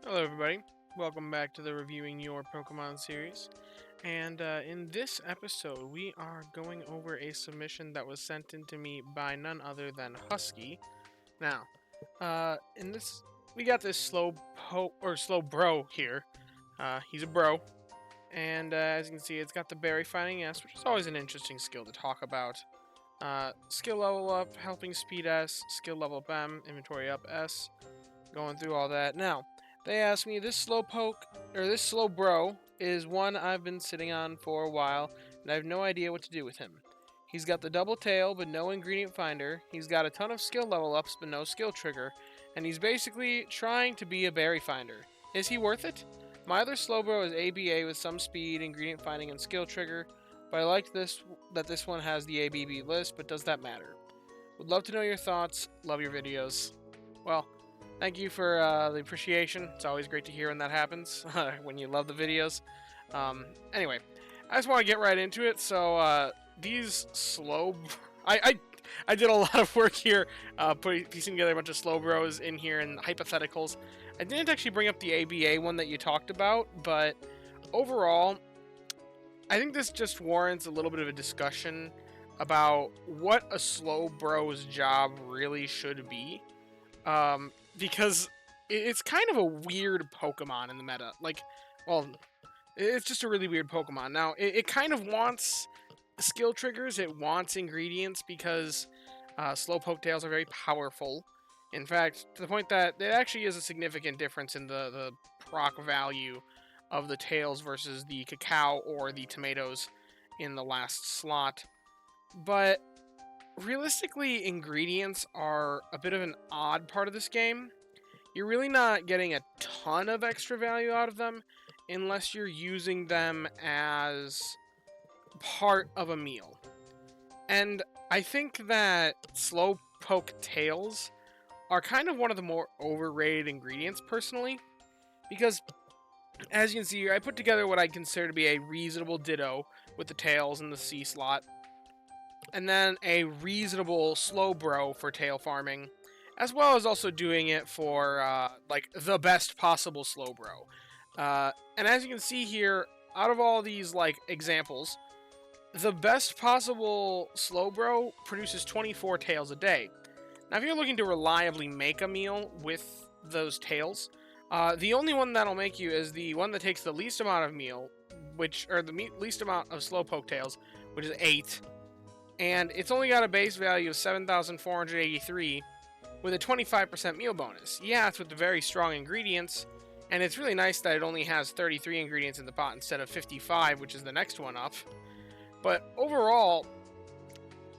Hello, everybody. Welcome back to the Reviewing Your Pokemon series. And in this episode, we are going over a submission that was sent in to me by none other than Husky. Now, in this, we got this Slowbro here. He's a bro, and as you can see, it's got the Berry Finding S, which is always an interesting skill to talk about. Skill level up, helping speed S, skill level up M, inventory up S. Going through all that now. They asked me this this Slowbro is one I've been sitting on for a while, and I have no idea what to do with him. He's got the double tail, but no ingredient finder. He's got a ton of skill level ups, but no skill trigger. And he's basically trying to be a berry finder. Is he worth it? My other Slowbro is ABA with some speed, ingredient finding, and skill trigger, but I like that this one has the ABB list, but does that matter? Would love to know your thoughts. Love your videos. Well, thank you for the appreciation. It's always great to hear when that happens, when you love the videos. Anyway, I just want to get right into it. So these I did a lot of work here, piecing together a bunch of Slowbros in here and hypotheticals. I didn't actually bring up the ABA one that you talked about, but overall, I think this just warrants a little bit of a discussion about what a Slowbro's job really should be. Because it's kind of a weird Pokemon in the meta. It's just a really weird Pokemon. Now, it kind of wants skill triggers, it wants ingredients because Slowpoke tails are very powerful. In fact, to the point that it actually is a significant difference in the proc value of the tails versus the cacao or the tomatoes in the last slot. But realistically, ingredients are a bit of an odd part of this game. You're really not getting a ton of extra value out of them unless you're using them as part of a meal. And I think that Slowpoke tails are kind of one of the more overrated ingredients, personally, because as you can see here, I put together what I consider to be a reasonable Ditto with the tails and the C slot, and then a reasonable Slowbro for tail farming, as well as also doing it for the best possible Slowbro. And as you can see here, out of all these examples, the best possible Slowbro produces 24 tails a day. Now, if you're looking to reliably make a meal with those tails, the only one that'll make you is the one that takes the least amount of meal, least amount of Slowpoke tails, which is 8. And it's only got a base value of 7,483 with a 25% meal bonus. Yeah, it's with the very strong ingredients, and it's really nice that it only has 33 ingredients in the pot instead of 55, which is the next one up. But overall,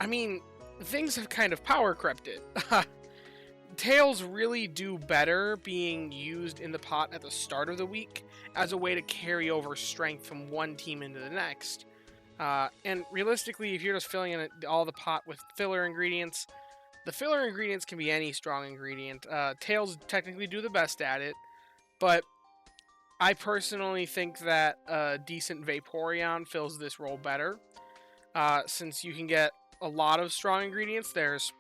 I mean, things have kind of power crept it. Tails really do better being used in the pot at the start of the week as a way to carry over strength from one team into the next. And realistically, if you're just filling in all the pot with filler ingredients, the filler ingredients can be any strong ingredient. Tails technically do the best at it, but I personally think that a decent Vaporeon fills this role better, since you can get a lot of strong ingredients. There's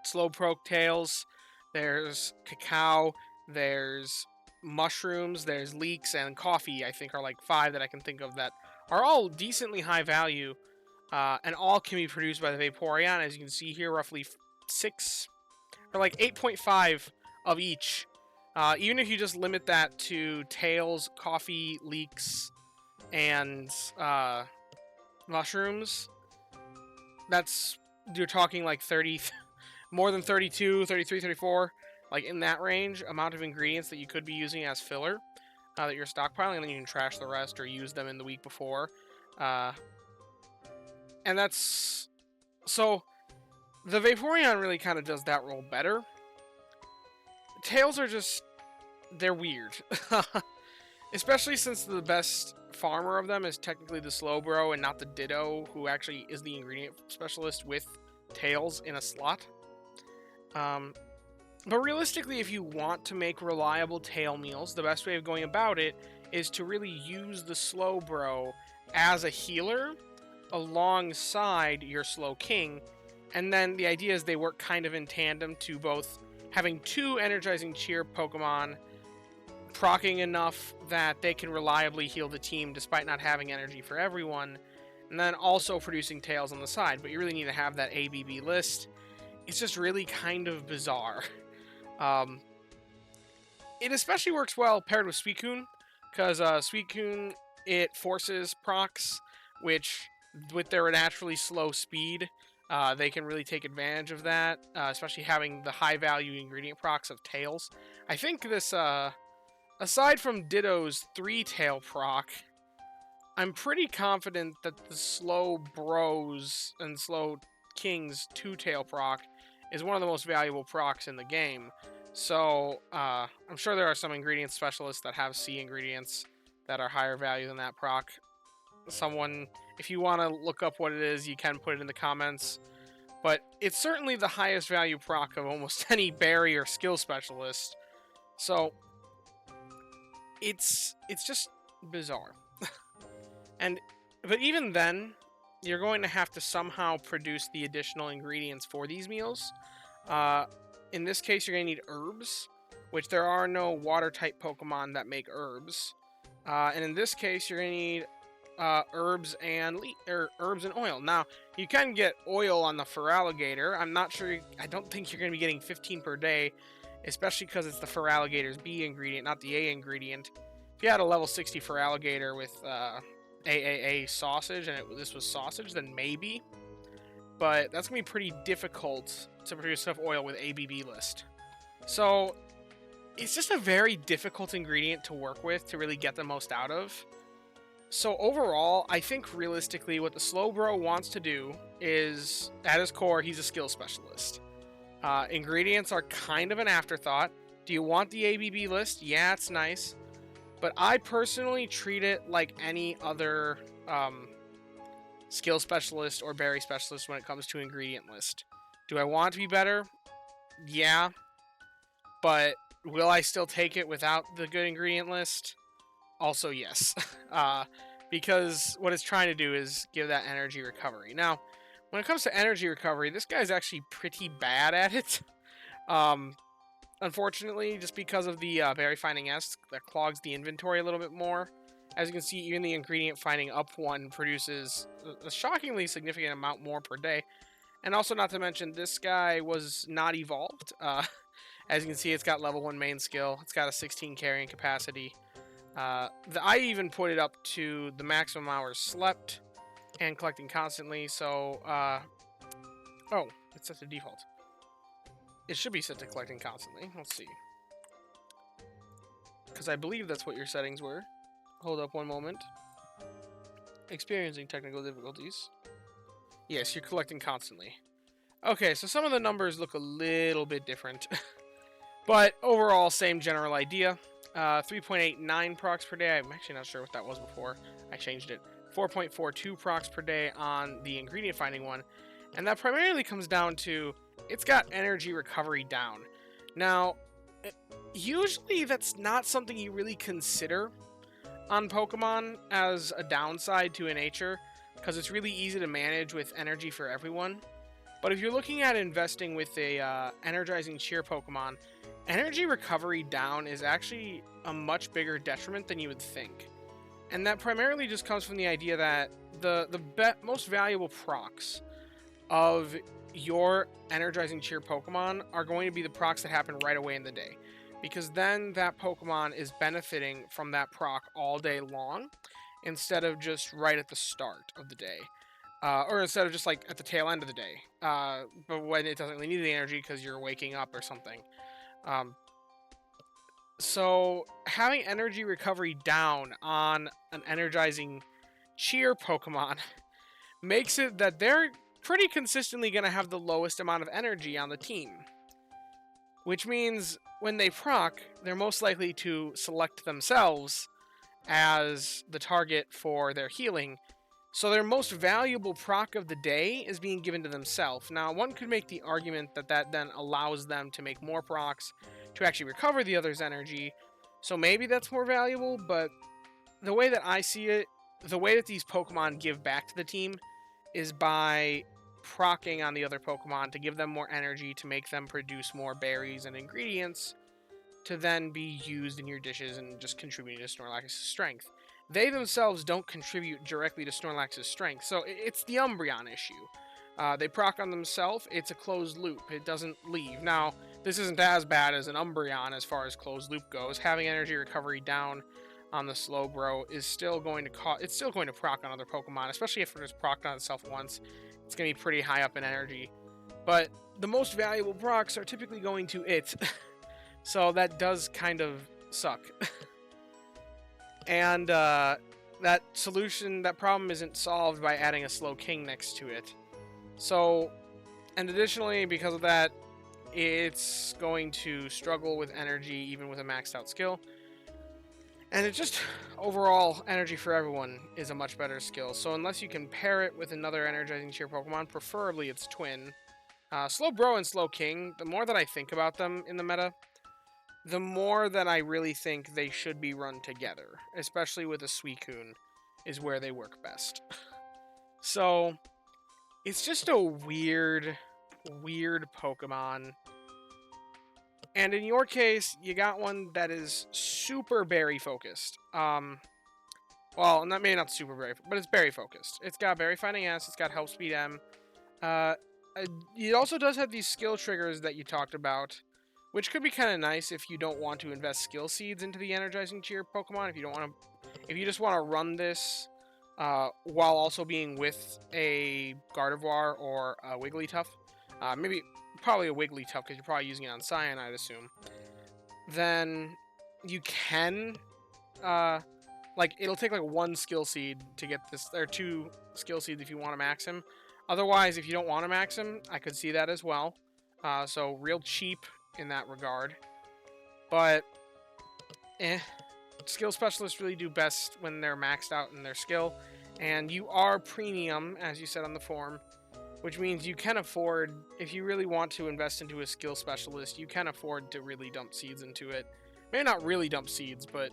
Slowpoke tails, there's cacao, there's mushrooms, there's leeks, and coffee. I think are 5 that I can think of that are all decently high value, and all can be produced by the Vaporeon. As you can see here, roughly 8.5 of each. Even if you just limit that to tails, coffee, leeks, and mushrooms, you're talking 30, more than 32, 33, 34, in that range, amount of ingredients that you could be using as filler. That you're stockpiling, and then you can trash the rest or use them in the week before. And that's... So, the Vaporeon really kind of does that role better. Tails are just... They're weird. Especially since the best farmer of them is technically the Slowbro and not the Ditto, who actually is the ingredient specialist with tails in a slot. But realistically, if you want to make reliable tail meals, the best way of going about it is to really use the Slowbro as a healer alongside your Slowking. And then the idea is they work kind of in tandem to both having 2 energizing cheer Pokemon proccing enough that they can reliably heal the team despite not having energy for everyone, and then also producing tails on the side. But you really need to have that ABB list. It's just really kind of bizarre. It especially works well paired with Suicune, because Suicune, it forces procs, which, with their naturally slow speed, they can really take advantage of that, especially having the high-value ingredient procs of Tails. I think this, aside from Ditto's 3-tail proc, I'm pretty confident that the Slowbro's and Slow King's 2-tail proc is one of the most valuable procs in the game. So, I'm sure there are some ingredient specialists that have C ingredients that are higher value than that proc. Someone, if you want to look up what it is, you can put it in the comments. But it's certainly the highest value proc of almost any berry or skill specialist. So, it's just bizarre. But even then, you're going to have to somehow produce the additional ingredients for these meals. In this case, you're going to need herbs, which there are no water-type Pokemon that make herbs. And in this case, you're going to need herbs and oil. Now, you can get oil on the Feraligatr. I'm not sure. I don't think you're going to be getting 15 per day, especially because it's the Feraligatr's B ingredient, not the A ingredient. If you had a level 60 Feraligatr with AAA sausage, and this was sausage, then maybe. But that's going to be pretty difficult to produce enough oil with ABB list. So, it's just a very difficult ingredient to work with to really get the most out of. So overall, I think realistically what the Slowbro wants to do is, at his core, he's a skill specialist. Ingredients are kind of an afterthought. Do you want the ABB list? Yeah, it's nice. But I personally treat it like any other skill specialist or berry specialist when it comes to ingredient list. Do I want it to be better? Yeah. But will I still take it without the good ingredient list? Also, yes. Because what it's trying to do is give that energy recovery. Now, when it comes to energy recovery, this guy's actually pretty bad at it. Unfortunately, just because of the berry finding S that clogs the inventory a little bit more. As you can see, even the ingredient finding up one produces a shockingly significant amount more per day. And also, not to mention, this guy was not evolved. As you can see, it's got level 1 main skill. It's got a 16 carrying capacity. I even put it up to the maximum hours slept and collecting constantly. So, oh, it's set to default. It should be set to collecting constantly. Let's see. Because I believe that's what your settings were. Hold up one moment. Experiencing technical difficulties. Yes, you're collecting constantly. Okay, so some of the numbers look a little bit different. But overall, same general idea. 3.89 procs per day. I'm actually not sure what that was before. I changed it. 4.42 procs per day on the ingredient finding one. And that primarily comes down to, it's got energy recovery down. Now, usually that's not something you really consider on Pokemon as a downside to a nature, because it's really easy to manage with energy for everyone. But if you're looking at investing with a energizing cheer Pokemon, energy recovery down is actually a much bigger detriment than you would think. And that primarily just comes from the idea that the most valuable procs of your energizing cheer Pokemon are going to be the procs that happen right away in the day. Because then that Pokemon is benefiting from that proc all day long, instead of just right at the start of the day. Or instead of just like at the tail end of the day. But when it doesn't really need the energy because you're waking up or something. So having energy recovery down on an energizing cheer Pokemon makes it that they're pretty consistently going to have the lowest amount of energy on the team. Which means when they proc, they're most likely to select themselves as the target for their healing. So their most valuable proc of the day is being given to themselves. Now, one could make the argument that that then allows them to make more procs to actually recover the other's energy. So maybe that's more valuable, but the way that I see it, the way that these Pokemon give back to the team is by proccing on the other Pokemon to give them more energy, to make them produce more berries and ingredients to then be used in your dishes and just contributing to Snorlax's strength. They themselves don't contribute directly to Snorlax's strength, so it's the Umbreon issue. They proc on themselves, it's a closed loop, it doesn't leave. Now, this isn't as bad as an Umbreon as far as closed loop goes. Having energy recovery down on the Slowbro is still going to it's still going to proc on other Pokemon, especially if it is proc on itself once. It's going to be pretty high up in energy. But the most valuable procs are typically going to it. So that does kind of suck. And that problem isn't solved by adding a Slowking next to it. So, and additionally, because of that, it's going to struggle with energy even with a maxed out skill. And it just, overall, energy for everyone is a much better skill. So unless you can pair it with another energizing cheer Pokemon, preferably its twin. Slowbro and Slowking, the more that I think about them in the meta, the more that I really think they should be run together. Especially with a Suicune, is where they work best. So, it's just a weird Pokemon. And in your case, you got one that is super berry focused. Well, maybe not super berry, but it's berry focused. It's got Berry Finding S, it's got Help Speed M. It also does have these skill triggers that you talked about, which could be kind of nice if you don't want to invest skill seeds into the energizing cheer Pokemon. If you just want to run this while also being with a Gardevoir or a Wigglytuff, probably a Wigglytuff because you're probably using it on Cyan, I'd assume. Then you can, it'll take like one skill seed to get this, or 2 skill seeds if you want to max him. Otherwise, if you don't want to max him, I could see that as well. So real cheap in that regard. But, skill specialists really do best when they're maxed out in their skill. And you are premium, as you said on the forum, which means you can afford, if you really want to invest into a skill specialist, you can afford to really dump seeds into it. Maybe not really dump seeds, but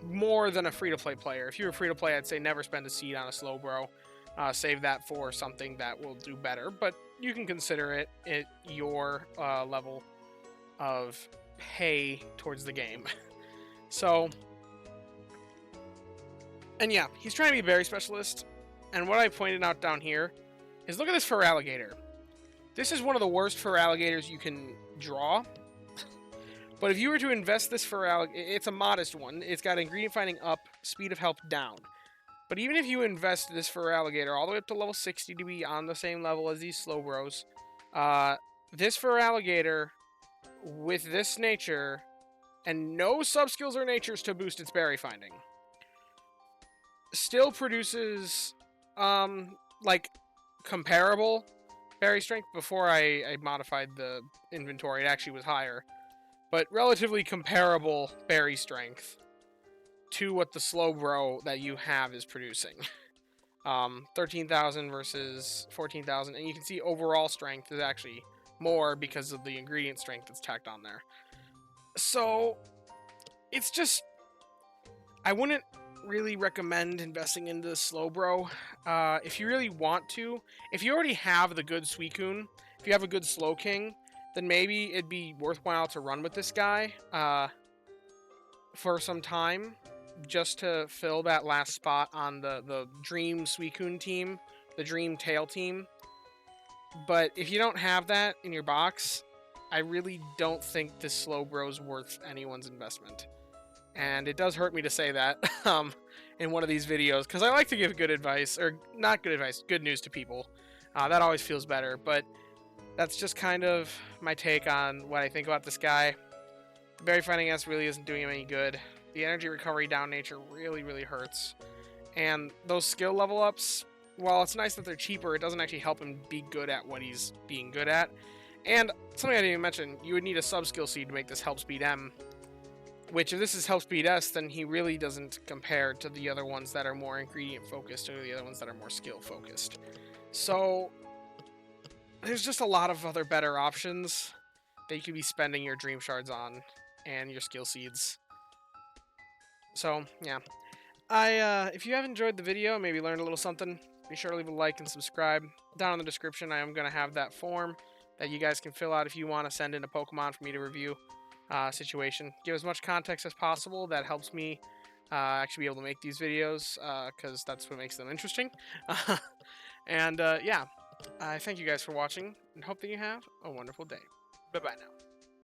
more than a free-to-play player. If you were free-to-play, I'd say never spend a seed on a Slowbro. Save that for something that will do better, but you can consider it at your level of pay towards the game. So, and yeah, he's trying to be a berry specialist, and what I pointed out down here is look at this Feraligatr. This is one of the worst Feraligatrs you can draw. But if you were to invest this Feraligatr, it's a modest one. It's got ingredient finding up, speed of help down. But even if you invest this Feraligatr all the way up to level 60 to be on the same level as these Slowbros, this Feraligatr with this nature and no sub-skills or natures to boost its berry finding still produces comparable berry strength. Before I modified the inventory, it actually was higher, but relatively comparable berry strength to what the Slowbro that you have is producing. 13,000 versus 14,000, and you can see overall strength is actually more because of the ingredient strength that's tacked on there. So it's just, I wouldn't really recommend investing into the Slowbro. If you really want to, if you already have the good Suicune, if you have a good Slowking, then maybe it'd be worthwhile to run with this guy for some time, just to fill that last spot on the Dream Suicune team, the Dream Tail team. But if you don't have that in your box, I really don't think this Slowbro's worth anyone's investment. And it does hurt me to say that in one of these videos, because I like to give good advice, or not good advice, good news to people. That always feels better, but that's just kind of my take on what I think about this guy. The Berry Finding S really isn't doing him any good. The energy recovery down nature really, really hurts. And those skill level ups, while it's nice that they're cheaper, it doesn't actually help him be good at what he's being good at. And something I didn't even mention, you would need a sub-skill seed to make this Help Speed M, which if this is Help Speed S, then he really doesn't compare to the other ones that are more ingredient focused or the other ones that are more skill focused. So there's just a lot of other better options that you could be spending your Dream Shards on and your skill seeds. So yeah, if you have enjoyed the video, maybe learned a little something, be sure to leave a like and subscribe. Down in the description, I am going to have that form that you guys can fill out if you want to send in a Pokemon for me to review. situation. Give as much context as possible. That helps me actually be able to make these videos because that's what makes them interesting. And yeah, I thank you guys for watching and hope that you have a wonderful day. Bye bye now.